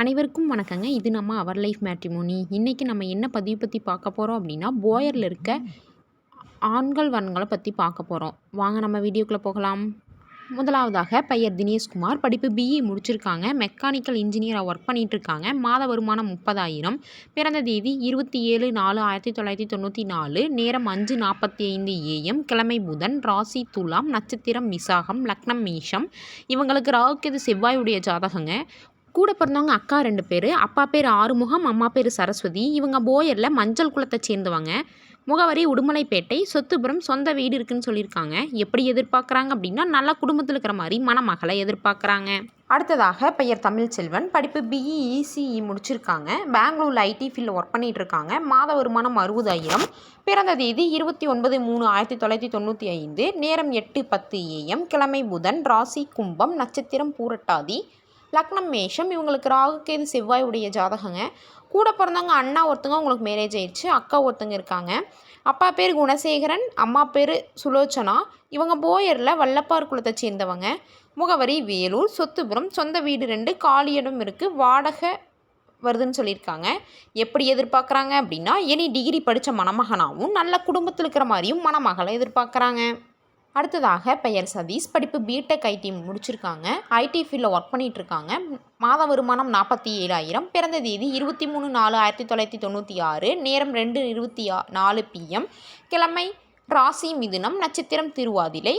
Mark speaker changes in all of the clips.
Speaker 1: அனைவருக்கும் வணக்கங்க. இது நம்ம அவர் லைஃப் மேட்ரிமோனி. இன்றைக்கி நம்ம என்ன பதிவு பற்றி பார்க்க போகிறோம் அப்படின்னா, போயரில் இருக்க ஆண்கள் வரன்களை பற்றி பார்க்க போகிறோம். வாங்க நம்ம வீடியோக்குள்ளே போகலாம். முதலாவதாக பெயர் தினேஷ்குமார். படிப்பு பிஇ முடிச்சிருக்காங்க. மெக்கானிக்கல் இன்ஜினியராக ஒர்க் பண்ணிகிட்ருக்காங்க. மாத வருமானம் 30,000. பிறந்த தேதி 27/4/1994. நேரம் 5:45 AM. கிழமை புதன். ராசி துலாம். நட்சத்திரம் விசாகம். லக்னம் மேஷம். இவங்களுக்கு ராகுகேது செவ்வாயுடைய ஜாதகங்க. கூட பிறந்தவங்க அக்கா 2 பேர். அப்பா பேர் ஆறுமுகம், அம்மா பேர் சரஸ்வதி. இவங்க போயரில் மஞ்சள் குலத்தை சேர்ந்தவங்க. முகவரி உடுமலைப்பேட்டை. சொத்துபுரம், சொந்த வீடு இருக்குன்னு சொல்லியிருக்காங்க. எப்படி எதிர்பார்க்குறாங்க அப்படின்னா, நல்ல குடும்பத்தில் இருக்கிற மாதிரி மணமகளை எதிர்பார்க்குறாங்க. அடுத்ததாக பெயர் தமிழ்ச்செல்வன். படிப்பு பிஇ இசிஇ முடிச்சிருக்காங்க. பெங்களூரில் ஐடி ஃபீல்டில் ஒர்க் பண்ணிகிட்டு இருக்காங்க. மாத வருமானம் 60,000. பிறந்த தேதி 29/3/1995. நேரம் 8:10 AM. கிழமை புதன். ராசி கும்பம். நட்சத்திரம் பூரட்டாதி. லக்னம் மேஷம். இவங்களுக்கு ராகுகேது செவ்வாய் உடைய ஜாதகங்க. கூட பிறந்தவங்க அண்ணா ஒருத்தங்க உங்களுக்கு மேரேஜ் ஆயிடுச்சு. அக்கா ஒருத்தங்க இருக்காங்க. அப்பா பேர் குணசேகரன், அம்மா பேர் சுலோச்சனா. இவங்க போயரில் வல்லப்பார் குலத்தை சேர்ந்தவங்க. முகவரி வேலூர். சொத்துபுரம், சொந்த வீடு 2, காலி இடம் இருக்குது, வாடகை வருதுன்னு சொல்லியிருக்காங்க. எப்படி எதிர்பார்க்குறாங்க அப்படின்னா, எனி டிகிரி படித்த மணமகனாகவும் நல்ல குடும்பத்தில் இருக்கிற மாதிரியும் மணமகளை எதிர்பார்க்குறாங்க. அடுத்ததாக பெயர் சதீஷ். படிப்பு பிடெக் ஐடி முடிச்சிருக்காங்க. ஐடி ஃபீல்டில் ஒர்க் பண்ணிகிட்ருக்காங்க. மாத வருமானம் 47,000. பிறந்த தேதி 23/4/1996. நேரம் 2:24 PM. கிழமை ராசி மிதுனம். நட்சத்திரம் திருவாதிரை.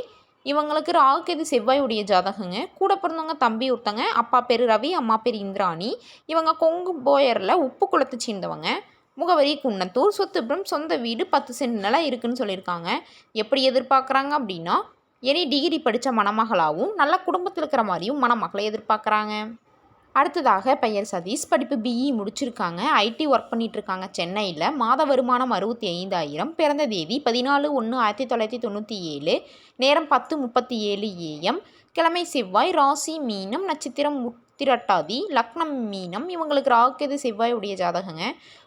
Speaker 1: இவங்களுக்கு ராகுகேது செவ்வாயுடைய ஜாதகங்க. கூட பிறந்தவங்க தம்பி ஒருத்தங்க. அப்பா பேர் ரவி, அம்மா பேர் இந்திராணி. இவங்க கொங்கு போயரில் உப்பு குளத்தை சேர்ந்தவங்க. முகவரி குன்னத்தூர். சொத்துபுரம், சொந்த வீடு 10 சென்ட் நிலம் இருக்குன்னு சொல்லியிருக்காங்க. எப்படி எதிர்பார்க்குறாங்க அப்படின்னா, எனி டிகிரி படித்த மணமகளாகவும் நல்ல குடும்பத்தில் இருக்கிற மாதிரியும் மணமகளை எதிர்பார்க்குறாங்க. அடுத்ததாக பெயர் சதீஷ். படிப்பு பிஇ முடிச்சிருக்காங்க. ஐடி ஒர்க் பண்ணிகிட்ருக்காங்க சென்னையில். மாத வருமானம் 65,000. பிறந்த தேதி 14/1/1997. நேரம் 10:37 AM. கிழமை செவ்வாய். ராசி மீனம். நட்சத்திரம் உத்திரட்டாதி. லக்னம் மீனம். இவங்களுக்கு ராகுகேது செவ்வாய் உடைய ஜாதகங்க.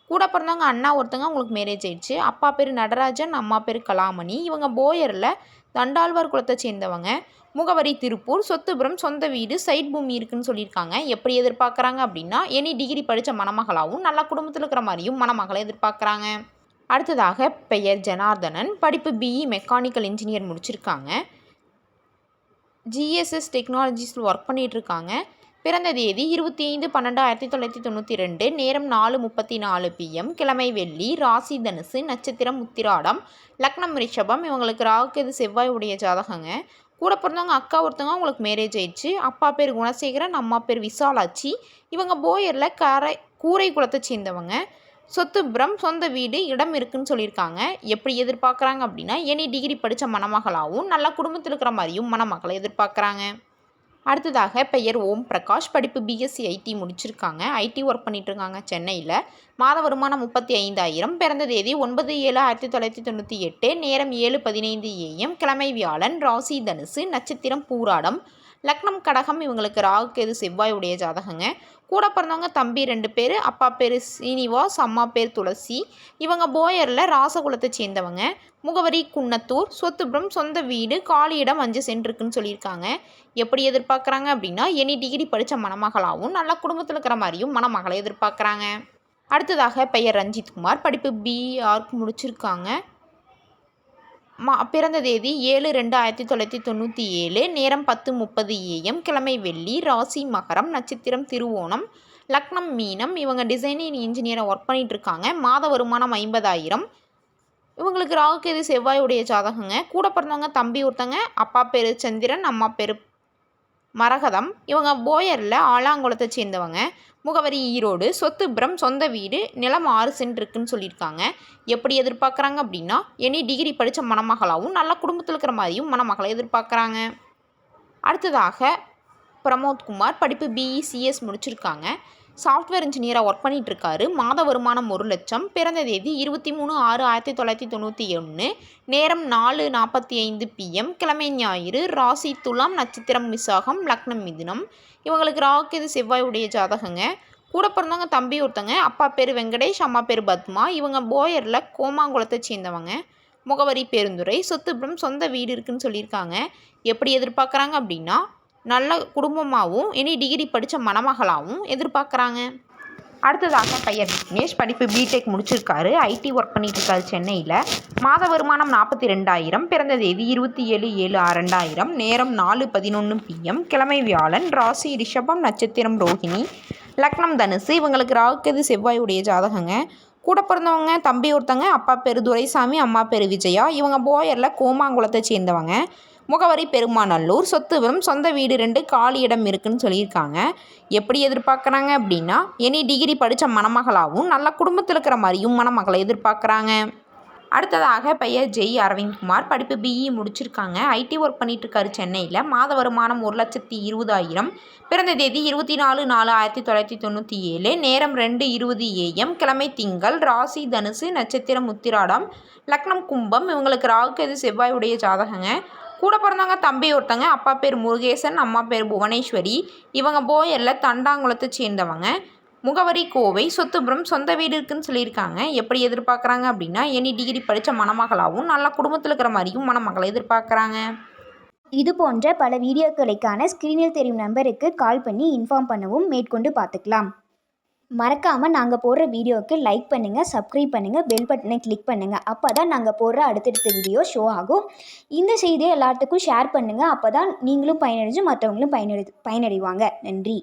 Speaker 1: கூட பிறந்தவங்க அண்ணா ஒருத்தங்க உங்களுக்கு மேரேஜ் ஆயிடுச்சு. அப்பா பேர் நடராஜன், அம்மா பேர் கலாமணி. இவங்க போயரில் தண்டாழ்வார் குலத்தை சேர்ந்தவங்க. முகவரி திருப்பூர். சொத்துபுரம், சொந்த வீடு, சைட் பூமி இருக்குன்னு சொல்லியிருக்காங்க. எப்படி எதிர்பார்க்குறாங்க அப்படின்னா, எனி டிகிரி படித்த மணமகளாகவும் நல்ல குடும்பத்தில் இருக்கிற மாதிரியும் மணமகளை எதிர்பார்க்குறாங்க. அடுத்ததாக பெயர் ஜனார்தனன். படிப்பு பிஇ மெக்கானிக்கல் இன்ஜினியர் முடிச்சிருக்காங்க. ஜிஎஸ்எஸ் டெக்னாலஜிஸில் ஒர்க் பண்ணிகிட்ருக்காங்க. பிறந்த தேதி 25/12/1992. நேரம் 4:34 PM. கிழமை வெள்ளி. ராசி தனுசு. நட்சத்திரம் உத்திராடம். லக்னம் ரிஷபம். இவங்களுக்கு ராகுகேது செவ்வாய் உடைய ஜாதகங்க. கூட பிறந்தவங்க அக்கா ஒருத்தவங்க உங்களுக்கு மேரேஜ் ஆயிடுச்சு. அப்பா பேர் குணசேகரன், அம்மா பேர் விசாலாட்சி. இவங்க போயரில் கூரை குலத்தை சேர்ந்தவங்க. சொத்துபுரம், சொந்த வீடு, இடம் இருக்குன்னு சொல்லியிருக்காங்க. எப்படி எதிர்பார்க்குறாங்க அப்படின்னா, எனி டிகிரி படித்த மணமகளாகவும் நல்ல குடும்பத்தில் இருக்கிற மாதிரியும் மணமகளை எதிர்பார்க்குறாங்க. அடுத்ததாக பெயர் ஓம் பிரகாஷ். படிப்பு பிஎஸ்சி ஐடி முடிச்சிருக்காங்க. ஐடி ஒர்க் பண்ணிகிட்ருக்காங்க சென்னையில். மாத வருமானம் 35,000. பிறந்த தேதி 9/7/1998. நேரம் 7:15 AM. கிழமை வியாழன். ராசி தனுசு. நட்சத்திரம் பூராடம். லக்னம் கடகம். இவங்களுக்கு ராகுகேது செவ்வாய் உடைய ஜாதகங்க. கூட பிறந்தவங்க தம்பி 2 பேர். அப்பா பேர் சீனிவாஸ், அம்மா பேர் துளசி. இவங்க போயரில் ராசகுலத்தை சேர்ந்தவங்க. முகவரி குன்னத்தூர். சொத்துபுரம், சொந்த வீடு, காலி இடம் 5 சென்ட் இருக்குன்னு சொல்லியிருக்காங்க. எப்படி எதிர்பார்க்குறாங்க அப்படின்னா, எனி டிகிரி படித்த மணமகளாகவும் நல்ல குடும்பத்தில் இருக்கிற மாதிரியும் மணமகளை எதிர்பார்க்குறாங்க. அடுத்ததாக பெயர் ரஞ்சித்குமார். படிப்பு பிஆர்க் முடிச்சிருக்காங்க. பிறந்த தேதி 7/2/1997. நேரம் 10:30 AM. கிழமை வெள்ளி. ராசி மகரம். நட்சத்திரம் திருவோணம். லக்னம் மீனம். இவங்க டிசைனிங் இன்ஜினியராக ஒர்க் பண்ணிகிட்ருக்காங்க. மாத வருமானம் 50,000. இவங்களுக்கு ராகுகேது செவ்வாயுடைய ஜாதகங்க. கூட பிறந்தவங்க தம்பி ஒருத்தங்க. அப்பா பேர் சந்திரன், அம்மா பேர் மரகதம். இவங்க போயரில் ஆலாங்குளத்தை சேர்ந்தவங்க. முகவரி ஈரோடு. சொத்துபுரம், சொந்த வீடு, நிலம் 6 சென்ட் இருக்குன்னு சொல்லியிருக்காங்க. எப்படி எதிர்பார்க்குறாங்க அப்படின்னா, எனி டிகிரி படித்த மணமகளாகவும் நல்ல குடும்பத்தில் இருக்கிற மாதிரியும் மணமகளை எதிர்பார்க்குறாங்க. அடுத்ததாக பிரமோத்குமார். படிப்பு பிஇசிஎஸ் முடிச்சிருக்காங்க. சாஃப்ட்வேர் இன்ஜினியராக ஒர்க் பண்ணிகிட்ருக்காரு. மாத வருமானம் 1,00,000. பிறந்த தேதி 23/6/1991. நேரம் 4:45 PM. கிழமை ஞாயிறு. ராசி துலாம். நட்சத்திரம் விசாகம். லக்னம் மிதுனம். இவங்களுக்கு ராகுகேது செவ்வாய் உடைய ஜாதகங்க. கூட பிறந்தவங்க தம்பி ஒருத்தங்க. அப்பா பேர் வெங்கடேஷ், அம்மா பேர் பத்மா. இவங்க போயரில் கோமாங்குளத்தை சேர்ந்தவங்க. முகவரி பெருந்துறை. சொத்துபுரம், சொந்த வீடு இருக்குன்னு சொல்லியிருக்காங்க. எப்படி எதிர்பார்க்குறாங்க அப்படின்னா, நல்ல குடும்பமாகவும் இனி டிகிரி படித்த மணமகளாகவும் எதிர்பார்க்குறாங்க. அடுத்ததாக பையன் விக்னேஷ் படிப்பு பிடெக் முடிச்சிருக்காரு. ஐடி ஒர்க் பண்ணிட்டு இருக்காரு சென்னையில். மாத வருமானம் 42,000. பிறந்த தேதி 27/7/2000. நேரம் 4:11 PM. கிழமை வியாழன். ராசி ரிஷபம். நட்சத்திரம் ரோஹிணி. லக்னம் தனுசு. இவங்களுக்கு ராகுகேது செவ்வாய் உடைய ஜாதகங்க. கூட பிறந்தவங்க தம்பி ஒருத்தங்க. அப்பா பேர் துரைசாமி, அம்மா பேர் விஜயா. இவங்க போயரில் கோமாங்குளத்தை சேர்ந்தவங்க. முகவரி பெருமாநல்லூர். சொத்து விவரம் சொந்த வீடு 2 காலி இடம் இருக்குன்னு சொல்லியிருக்காங்க. எப்படி எதிர்பார்க்குறாங்க அப்படின்னா எனி டிகிரி படித்த மணமகளாகவும் நல்ல குடும்பத்தில் இருக்கிற மாதிரியும் மணமகளை எதிர்பார்க்குறாங்க. அடுத்ததாக பெயர் ஜெய் அரவிந்த்குமார். படிப்பு பிஇ முடிச்சிருக்காங்க. ஐடி ஒர்க் பண்ணிட்டு இருக்காரு சென்னையில். மாத வருமானம் 1,20,000. பிறந்த தேதி 24/4/1997. நேரம் 2:20 AM. கிழமை திங்கள். ராசி தனுசு. நட்சத்திரம் உத்திராடம். லக்னம் கும்பம். இவங்களுக்கு ராகுகேது செவ்வாய் உடைய ஜாதகங்க. கூட பிறந்தவங்க தம்பி ஒருத்தங்க. அப்பா பேர் முருகேசன், அம்மா பேர் புவனேஸ்வரி. இவங்க போயரில் தண்டாங்குளத்தை சேர்ந்தவங்க. முகவரி கோவை. சொத்துபுரம் சொந்த வீடு இருக்குன்னு சொல்லியிருக்காங்க. எப்படி எதிர்பார்க்குறாங்க அப்படின்னா எனி டிகிரி படித்த மணமகளாகவும் நல்ல குடும்பத்தில் இருக்கிற மாதிரியும் மணமகளை எதிர்பார்க்குறாங்க.
Speaker 2: இது போன்ற பல வீடியோக்களுக்கான ஸ்க்ரீனில் தெரியும் நம்பருக்கு கால் பண்ணி இன்ஃபார்ம் பண்ணவும் மேற்கொண்டு பார்த்துக்கலாம். மறக்காமல் நாங்கள் போடுற வீடியோவுக்கு லைக் பண்ணுங்கள், சப்ஸ்கிரைப் பண்ணுங்கள், பெல் பட்டனை கிளிக் பண்ணுங்கள். அப்போ தான் நாங்கள் போடுற அடுத்தடுத்த வீடியோ ஷோ ஆகும். இந்த செய்தியை எல்லாத்துக்கும் ஷேர் பண்ணுங்கள். அப்போ தான் நீங்களும் பயனடைஞ்சு மற்றவங்களும் பயனடைவாங்க. நன்றி.